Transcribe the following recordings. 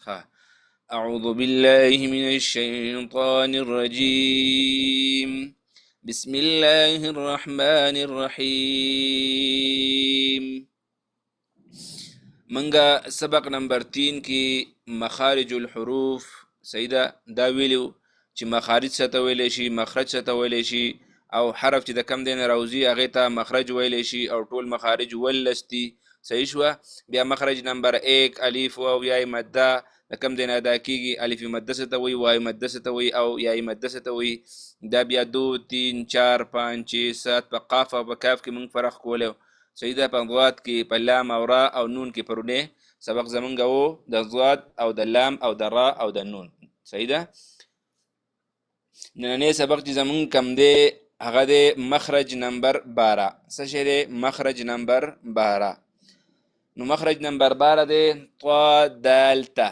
ها. أعوذ بالله من الشيطان الرجيم. بسم الله الرحمن الرحيم. منگا سبق نمبر 3 کی مخارج الحروف سیدا دا ویلو چې مخارج څه ته ویل شي، مخرج څه ته ویل شي، او حرف چې د کم دین راوزی هغه ته مخرج ویل شي، او ټول مخارج ولستی. صحیح شو. بیا مخرج نمبر 1 الف او یا مده د کم دین ادا کیږي، الف مده څه ته وی، وای مده څه ته وی، او یا مده څه ته وی. دا بیا 2 3 4 5 6 7 په قاف او په کاف کې موږ فرق کولو. سیدا په ضاد کې په لام او را او نون کې پرونه سبق زمونږ وو د ضاد او د لام او د را او د نون. سیدا نن سبق چې زمونږ کم دی هغه د مخرج نمبر 12. څه شی دی؟ مخرج نمبر 12. نو مخرج نمبر 12 دی طا دال تا.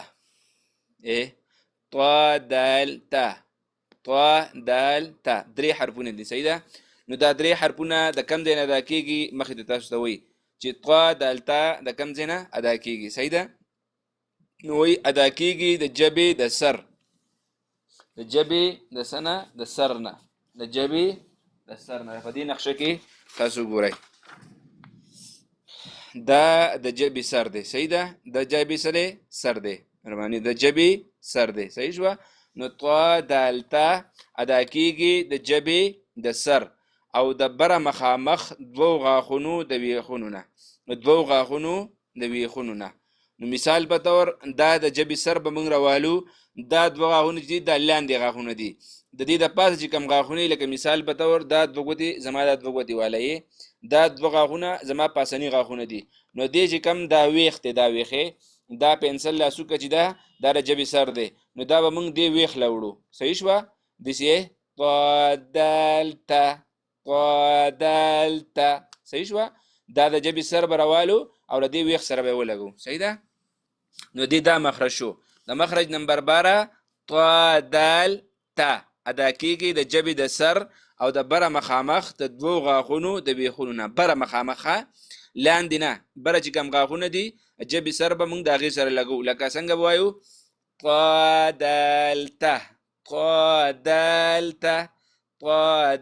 طا دال تا، طا دال تا، درې حرفونه دي. سیدا نو دا درې حرفونه د کم ځای نه ادا کیږي؟ مخې ته تاسو ته وایي چې طا دال تا د کم ځای نه ادا کیږي. سیدا نو وایي ادا کیږي د جبې د سر، د جبې د سنه د سر نه، د جبې د سر نه. په دې نقشه کې تاسو ګورئ دا د جبې سر دی. سیدا د جبې سر دی، معنی د جبې سر دی. صحیح شو. نو طا دال تا ادا کیږي د جبې د سر او د بره مخامخ دوو غاښونو د ویښونو نه، دوو غاښونو د ویښونو نه. نو مثال په تور دا د جبې سر به موږ راوالو، دا دوه غاښونه دي، دا لاندې غاښونه دي. د دې د پاسه چې کم غاښونه لکه مثال په تور دا دوه ګوتې زما دا دوه ګوتې والی، دا دوه غاښونه زما پاسني غاښونه دي. نو دې چې کم دا ویښ دی، دا ویښې دا پنسل لاسوکه چې دا د جبې سر دی، نو دا به موږ دې ویښ لوړو. صحیح شوه. داسې طا دال تا، طا دال تا. صحیح شوه. دا د جبې سر به راوالو او د دې ویښ سره به ولګو. صحیح ده. نو دې دا مخرج شو. د مخرج نمبر 12 طا دال تا ادا کیږي د جبې د سر او د بره مخامخ د دوو غاښونو د ویښونو نه. بره مخامخه، لاندې نه. بره چې کم غاښونه دي جبې سر به موږ د هغې سره لګو. لکه څنګه به وایو طا دال تا، طا دال تا، طا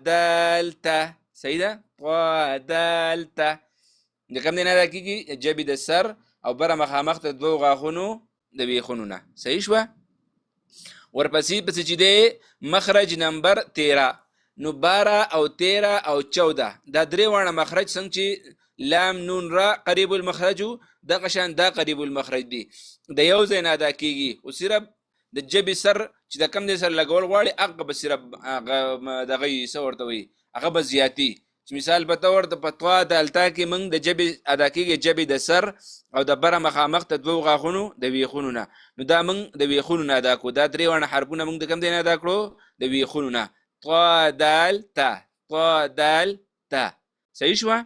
دال تا. صحیح ده. طا دال تا د کم دی نه ادا کیږي جبې د سر او بره مخامخ د دوو غاښونو د ویښونو نه. صحیح شوه. ورپسې پسې چې دی مخرج نمبر 13. نو 12 او 13 او 14 دا درې واړه مخرج څنګه چې لام نون را قریب المخرج دغه شان دا قریب المخرج دی، د یو ځای نه ادا کیږي. او صرف د جبې سر چې د کم دی سر لګول غواړي هغه به صرف دغه څه ورته وایي هغه به زیاتي. مثال په تور د طا دال تا کې موږ د جبې ادا کیږي جبې د سر او د بره مخامخ د دوو غاښونو د ویښونو نه. نو دا موږ د ویښونو نه ادا کړو. دا درې واړه حرفونه موږ د کم دی نه ادا کړو؟ د ویښونو نه. طا دال تا، طا دال تا. صحیح شوه.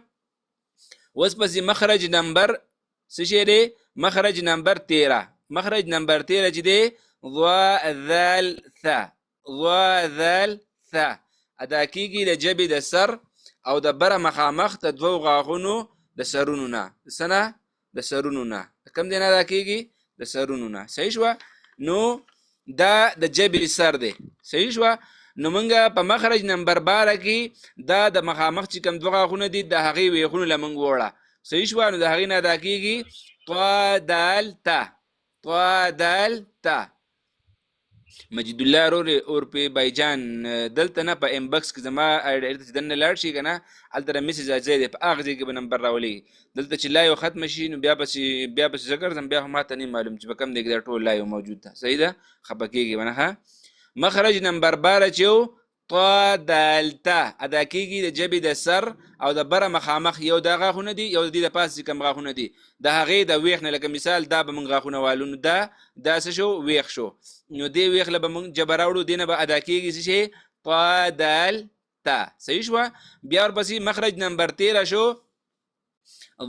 اوس پسې مخرج نمبر څه شی دی؟ مخرج نمبر 13. مخرج نمبر 13 چې دی ضا ذال ثا، ضا ذال ثا ادا کیږي د جبې د سر او د بره مخامخ د دوو غاښونو د سرونو نه. سنه د سرونو نه. کم دی نه ادا کیږي؟ د سرونو نه. صحیح شوه. نو دا د جبې سر دی. صحیح شوه. نو موږ په مخرج نمبر 12 کې دا د مخامخ چې کم دوه غاښونه دي د هغې ویښونو له موږ وړه. صحیح شوه. نو د هغې نه ادا کیږي طا دال تا، طا دال تا. مجید الله اورپی بایجان دلته نه په انبکس کې زما چې دننه لاړ شي که نه هلته د میسج ځای دی، په هغه ځای کې به نمبر راولي. دلته چې لایو ختمه شي نو بیا پسې زه ګرځم، بیا خو ما ته نه معلوم چې په کوم دی کې دا ټول لایو موجود ده. صحیح ده. خفه کېږي به نه. مخرج نمبر 12 چې طا دال تا ادا کیږي د جبې د سر او د بره مخامخ یو د غاښونه دي، یو د دې د پاسه کم غاښونه دي، د هغې د ویښ نه. لکه مثال دا به موږ غاښونه والو، نو دا څه شو؟ ویښ شو. نو دې ویښ له به موږ جبه راوړو، دې نه به ادا کیږي څه شی؟ طا دال تا. صحیح شوه. بیا ورپسې مخرج نمبر 13 شو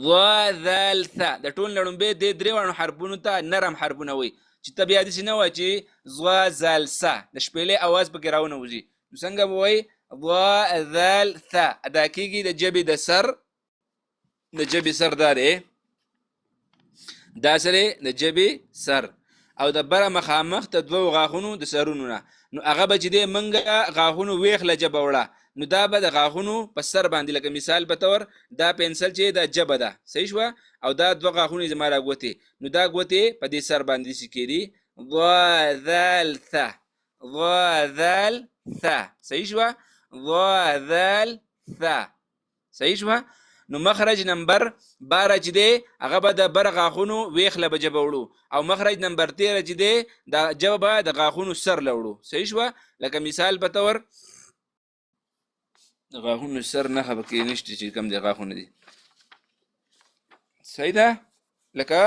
ضا ذال ثا. د ټول نه لومبې دې درې واړو حرفونو ته نرم حرفونه وایي چې ته بیا داسې نه وایه چې ضا ذال سا د شپېلې اواز پکې راونوځي. نو څنګه به وایي ضا ذال ثا ادا کیږي د جبې د سر، د جبې سر دا دی، دا سره د جبې سر او د بره مخامخ د دوو غاښونو د سرونو نه. نو هغه به چې دی منګه غاښونو ویخله جبه وړه، نو دا به د غاښونو په سر باندې لکه مثال په طور دا پنسل چې دا جبه ده صحیح شوه، او دا دوه غاښونه زما را ګوتې، نو دا ګوتې په دې سر باندې داسې کېدي ضا ذال ث ضا ذال ث صحیح شوه ضا ذال ث صحیح شوه. نو مخرج نمبر 12 چې دی هغه به د بر غاښونو ویخله به جبه وړو، او مخرج نمبر 13 چې دی دا جبه به د غاښونو سر لوړو صحیح شوه. لکه مثال په طور د غاښونو سر نښه پکې نشته چې کوم دی غاښونه دي صحیح ده. لکه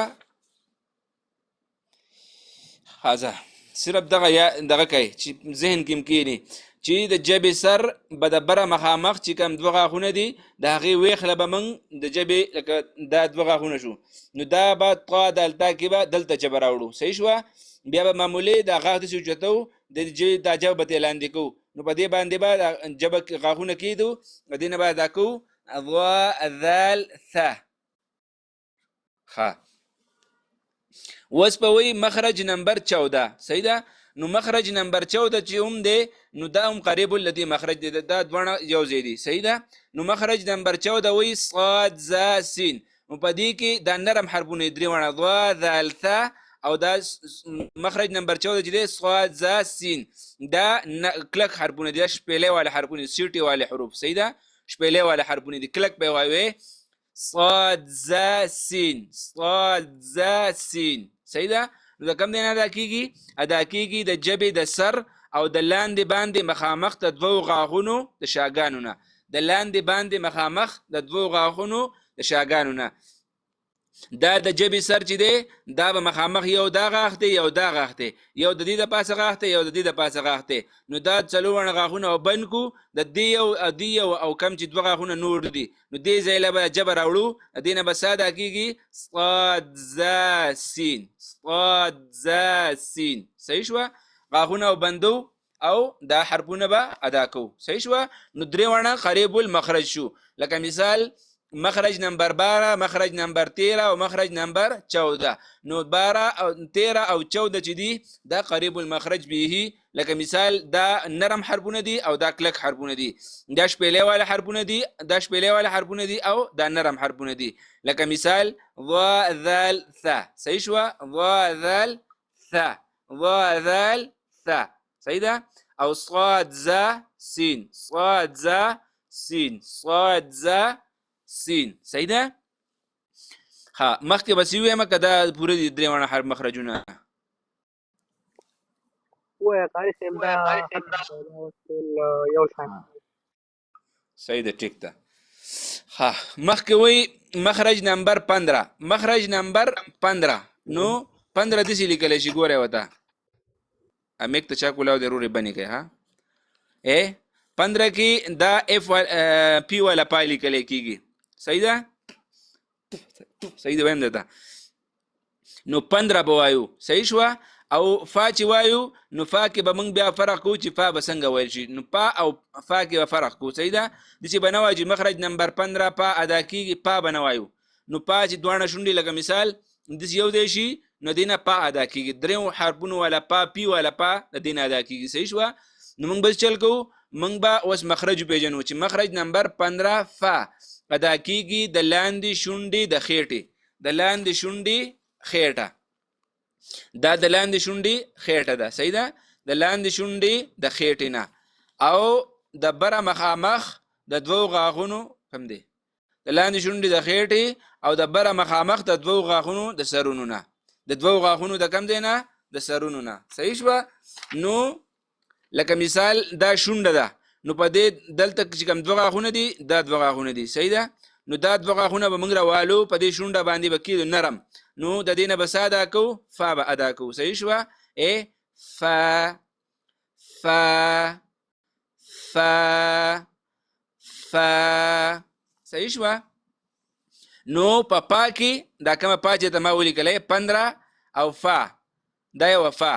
هذا صرف دغه کوي چې ذهن کې مکینی چې د جبې سر به د بره مخامخ چې کوم دوه غاښونه دي د هغې ویخله به موږ د جبې لکه دا دوه غاښونه شو، نو دا به طا دلته کې به دلته جبه راوړو صحیح شوه. بیا به معمولي دا غاښ داسې اوچتو دا جبه به ترې لاندې کوو، نو په دې باندې به جبه غاښونه کېدو، د دې نه به دا کوو ضا ذال ث ښه. اوس به وایي مخرج نمبر 14 صحیح ده. نو مخرج نمبر 14 چې هم دی نو دا هم قریب الذي مخرج دی، دا دواړه یو ځای دي صحیح ده. نو مخرج نمبر 14 وایي صاد ذا سین، نو په دې کې دا نرم حرفونه درې وړه ضا ذال ث، او دا مخرج نمبر 14 چې دی صاد ذا سین دا کلک حرفونه دي، شپېلې والا حرفونه سیټي والا حروف صحیح ده، شپېلې والا حرفونه دي کلک به وایي صاد ذا سین صاد ذا سین صحیح ده. نو د کوم دی نه ادا کېږي؟ ادا کېږي د جبې د سر او د لاندې باندې مخامخ د دوو غاښونو د شاګانو نه، د لاندې باندې مخامخ د دوو غاښونو د شاګانو نه. دا د جبې سر چې دی دا به مخامخ یو دا غاښ دی یو دا غاښ دی، یو د دې د پاسه غاښ دی یو د دې د پاسه غاښ دی، نو دا څلور غاښونه او بند کو د دې یو او کم چې دوه غاښونه نور دي، نو دې ځای له به جبه راوړو، د دې نه به څه ادا کېږي صاد ذا سین صاد ذا سین صحیح شوه. غاښونه او بندو او دا حرفونه به ادا کوو صحیح شوه. نو درې وړه قریب المخرج شو. لکه مثال مخرج نمبر 12 مخرج نمبر 13 او مخرج نمبر 14. نو 12 او 13 او 14 چې دي دا قریب المخرج به، لکه مثال دا نرم حرفونه دي او دا کلک حرفونه دي، دا شپېلې والا حرفونه دي دا شپېلې والا حرفونه دي او دا نرم حرفونه دي. لکه مثال ضا ذال ث صحیح شوه ضا ذال ث ضا ذال ث صحیح ده. او صاد ذا سین صاد ذا سین صاد ذا سین صحیح ده. ها مخکې بس یو یم که دا پوره دي درې وړه حرف مخرجونه وایه قاري صاحب دا یو شان صحیح ده ټیک ده. ها مخکې وایي مخرج نمبر 15 مخرج نمبر 15 نو 15 داسې لیکلی شي ګوره ورته امیک ته چا کولاو ضروري بنې کوي ها 15 کې دا اف پی والا پای لیکلی کېږي صحیح ده صحیح ده وایم درته. نو 15 به وایو صحیح شوه. او فا چې وایو نو فا کې به موږ بیا فرق کوو چې فا به څنګه ویل شي، نو پا او فا کې به فرق کوو صحیح ده. داسې به نه وایو چې مخرج نمبر 15 پا ادا کېږي پا به نه وایو، نو پا چې دواړه شونډې لکه مثال داسې یو دی شي نو دې نه پا ادا کېږي، درېو حرفونو والا پا پی والا پا د دې نه ادا کېږي صحیح شوه. نو موږ بس چل کوو موږ به اوس مخرج پیژنو چې مخرج نمبر 15 فا ادا کېږي د لاندې شونډې د خېټې د لاندې شونډې خېټه، دا د لاندې شونډې خېټه ده صحیح ده د لاندې شونډې د خېټې نه، او د بره مخامخ د دوو غاښونو کوم دی د لاندې شونډې د خېټې او د بره مخامخ د دوو غاښونو د سرونو نه، د دوو غاښونو د کم دی نه د سرونو نه صحیح شوه. نو لکه مثال دا شونډه ده نو په دې دلته چې کوم دوه غاښونه دي دا دوه غاښونه دي صحیح ده. نو دا دوه غاښونه به موږ راوالو په دې شونډه باندې به کېدو نرم، نو د دې نه به څه ادا کوو فا به ادا کوو صحیح شوه فا فا فا فا صحیح شوه. نو په پا کې دا کومه پا چې ته ما ولیکلی 15 او فا دا یوه فا،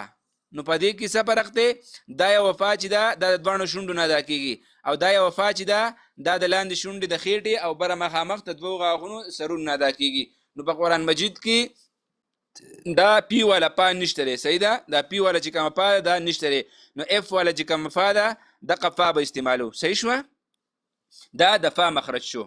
نو په دې کې څه فرق دی دا یوه فا چې دا د دواړو شونډو نه ادا کېږي، او دا یوه فا چې دا د لاندې شونډې د خېټې او بره مخامخ د دوو غاښونو سرونو نه ادا کېږي. نو په قرآن مجید کې دا پی والا پا نشته دی صحیح ده دا پی والا چې کومه پا دا نشته دی نو اف والا چې کومه فا ده دغه فا به استعمالو صحیح شوه دا د فا مخرج شو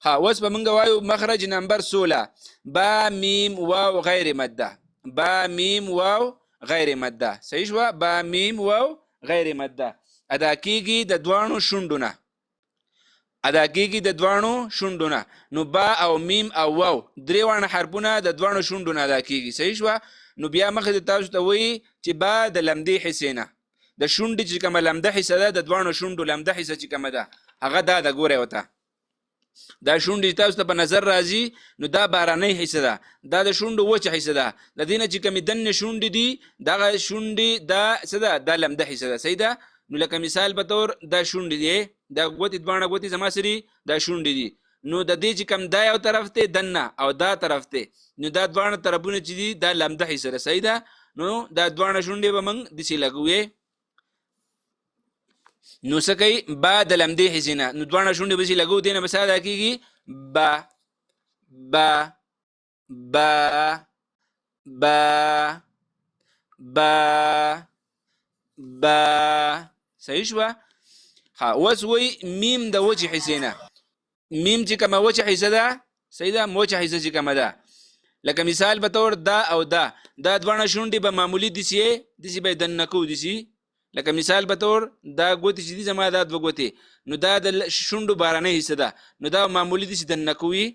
ها اوس به موږ وایو مخرج نمبر 16 با میم واو غیر مده با میم واو غیر مده صحیح شوه با میم واو غیر مده ادا کیږي د دوانو شونډونه ادا کیږي د دوانو شونډونه نو با او میم او واو درې وانه حرفونه د دوانو شونډونه ادا کیږي صحیح شوه نو بیا مخه تاسو ته وایي چې با د لمدې حصې نه د شونډې چې کومه لمده حصه ده د دوانو شونډو لمده حصه چې کومه ده هغه دا د ګوره وته دا شونډې تاسو ته په نظر راځي نو دا بارانۍ حصه ده دا د شونډو وچه حصه ده د دینه چې کومې دنه شونډې دي دغه شونډې دا څه ده دا لمده حصه ده صحیح ده نو لکه مثال په تور دا شونډې دي دا ګوتې دوانه ګوتې زما سری دا شونډې دي نو د دې چې کوم دا یو طرف ته دنه او دا طرف ته نو دا دوانه طرفونه چې دي دا لمده حصه ده صحیح ده نو دا دوانه شونډې به موږ دسې لګوي نو سکی با د لمدې حصې نه نو دوانه شونډې به لګو دینه به څه ادا کېږي با با با با با با صحیح شوه ها اوس وایي میم د وچې حصې نه میم چې کومه وچه حصه ده صحیح ده وچه حصه چې کومه ده لکه مثال په تور دا او دا دوانه شونډې به معمولی دسې به دننه کو دسې لکه مثال په تور دا ګوتې چې دي زما دا دوه ګوتې نو دا د شونډو بارانۍ حصه ده نو دا معمولی دسې دننه کوي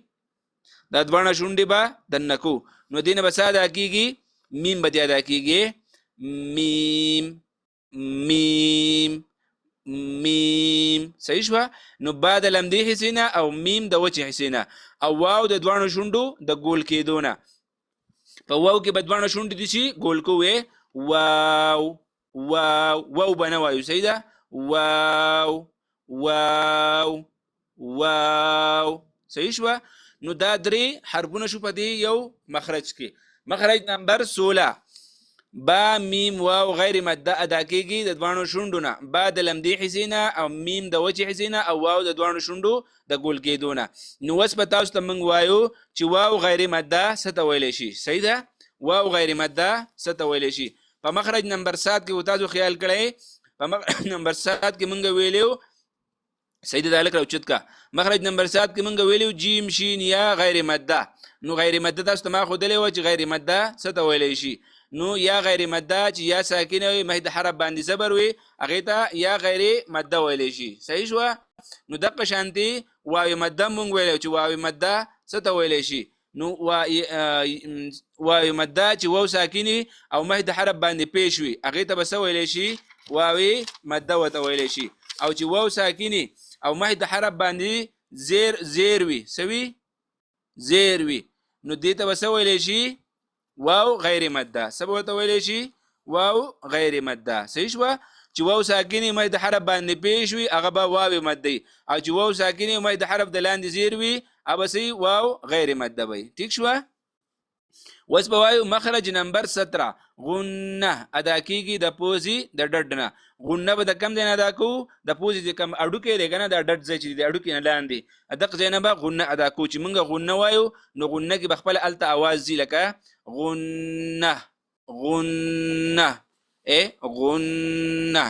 دا دوانه شونډې به دننه کو نو دینه به څه ادا کېږي میم به دې ادا کېږي میم میم میم صحیح شوه نو با د لمدې حصې نه او میم د وچې حصې نه او واو د دوانو شونډو د ګول کېدو نه په واو کې به دوانه شونډې دي چې ګول کوې واو واو واو به نه وایو صحیح ده واو واو واو صحیح شوه نو دا درې حرفونه شو په دې یو مخرج کې مخرج نمبر 16 با میم واو غیر مده ادا کېږي د دوانو شونډو نه با د لمدې حصې نه او میم د وچې حصې نه او واو د دوانو شونډو د ګول کېدو نه نو اوس به تاسو ته موږ وایو چې واو غیر مده څه ته ویلی شي صحیح ده واو غیر مده څه ته ویلی شي په مخرج نمبر 7 کې تاسو خیال کړئ په مخرج نمبر 7 کې موږ ویلو صحیح ده الک راوچت کا مخرج نمبر 7 کې موږ ویلو جیم شین یا غیر مده نو غیر مده تاسو ته ما خو دلې و چې غیر مده څه ته ویلی شي نو یا غیر مده چې یا ساکنه وي مهد حرف باندې زبر وي هغه ته یا غیر مده ویلی شي صحیح شو نو دغه شانتي واو مده مونږ ویلو چې واو مده څه ته ویلی شي نو واو مده چې واو ساکنه او مهد حرف باندې پیش وي هغه ته بس ویلی شي واو مده وته ویلی شي او چې واو ساکنه او مهد حرف باندې زیر وي سوي زیر وي نو دې ته بس ویلی شي واو غیر مده سبب ته ویلی شي واو غیر مده صحیح شو چې واو ساکنه مې د حرف باندې پیش وي هغه به واو مده او چې واو ساکنه مې د حرف د لاندې زیر وي هغه سي واو غیر مده وي ٹھیک شو وس به وایو مخرج نمبر 17 غنه ادا کیږي د پوزي د ډډ نه غنه به د کم ځای نه ادا کو د پوزي د کم اډو کې دی کنه د ډډ ځای چې د اډو کې نه لاندې ادق ځای نه به غنه ادا کو چې مونږ غنه وایو نو غنه کې بخپل الته आवाज زی لکه غنه غنه غنه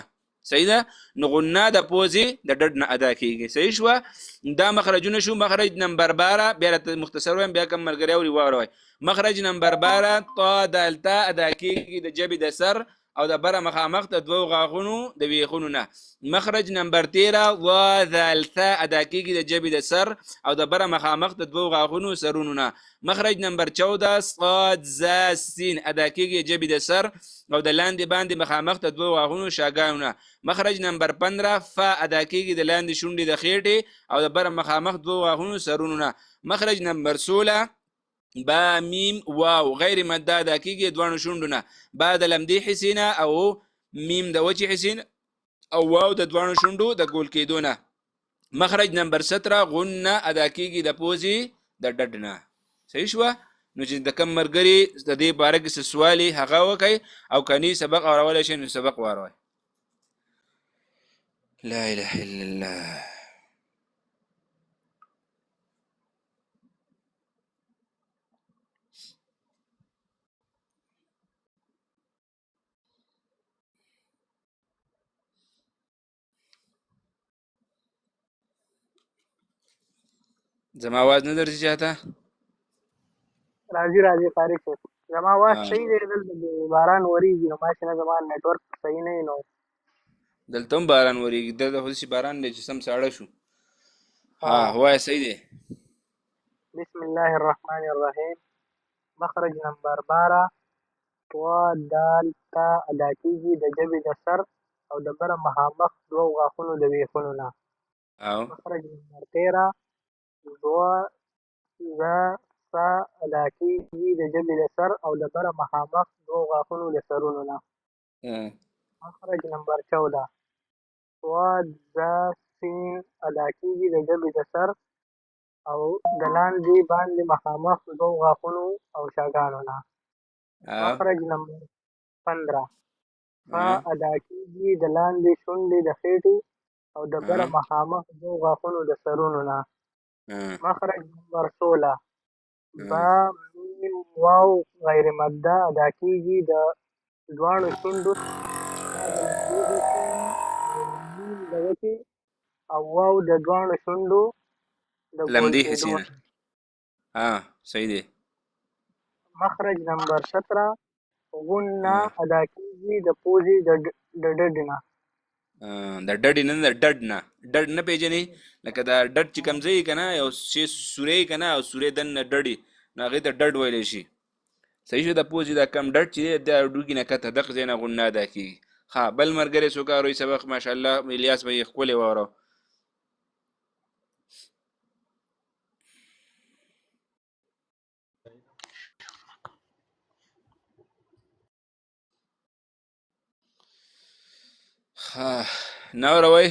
صحیح ده نو غنه د پوزي د ډډ نه ادا کیږي صحیح شو دا مخرجونه شو مخرج نمبر 12 بیا مختصر وایم بیا کوم ملګری اوري واروي مخرج نمبر 12 طا دالتا ادا کیږي د جبې د سر او د بره مخامخ د دوو غاغونو د ویخونو نه مخرج نمبر 13 وا ذالتا ادا کیږي د جبې د سر او د بره مخامخ د دوو غاغونو سرونو نه مخرج نمبر 14 صاد ذا سین ادا کیږي جبې د سر او د لاندې باندې مخامخ د دوو غاغونو شاګانو نه مخرج نمبر 15 فا ادا کیږي د لاندې شونډې د خېټې او د بره مخامخ دوو غاغونو سرونو نه مخرج نمبر 16 با میم واو غیر مده ادا کیږي دوانو شونډو نه با د لمدې حصې نه او میم د وچې حصې او واو د دوانو شونډو د ګول کېدو نه مخرج نمبر 17 غنه ادا کیږي د پوزي د ډډ نه صحیح شو نو چې د کم مرګري د دې باره کې سوالي هغه وکي او کني سبق اورول شي نو سبق واروي لا اله الا الله زما आवाज نه درځي چاته؟ راځي راځي قاری صاحب زما आवाज صحیح دی دلته د باران وریږي نو ماشي نه زما نیټورک صحیح نه وي نو دلته هم باران وریږي، دلته خو داسې باران دی چې سم ساړه شو. ها ها وایه صحیح دی. بسم الله الرحمن الرحیم مخرج نمبر 12 طوا دال تا ادا کیږي د ژبې د سر او د بره مخامخ دوو غاښونو د ویښونو نه. او مخرج نمبر 13 ضوا ز سا ادا کیږي د ژبې د سر او د بره مخامخ دوو غاښونو د سرونو نه. مخرج نمبر 14 صاد ز سین ادا کیږي د ژبې د سر او د لاندې باندې مخامخ دوو غاښونو او شاګانو نه. مخرج نمبر 15 ف ادا کیږي د لاندې شونډې د خېټې او د بره مخامخ دوو غاښونو د سرونو نه. مخرج نمبر 16 با میم واو غیر مده ادا کیږي د دواړو شونډو با د لمبې حصې نه او میم د وچې او واو د دواړو شونډو د ګول لمدې کېدو حصې نه. صحیح دی. مخرج نمبر 17 غنه ادا کیږي د پوزې د ډډ نه. د ډډې نه، د ډډ نه. ډډ نه پیژنې؟ لکه دا ډډ چې کوم ځای که نه یو شی سوری که نه او سوری دننه ډډې نو هغې ته ډډ ویلی شي. صحیح شو. د پوزې دا کم ډډ چې دی د هډوکي نه کته دغه ځای نه غنه ادا کېږي. ها بل ملګری څوک اورئ سبق ماشاءالله الیاس به یې ښکلی واورو. نه اوروئ؟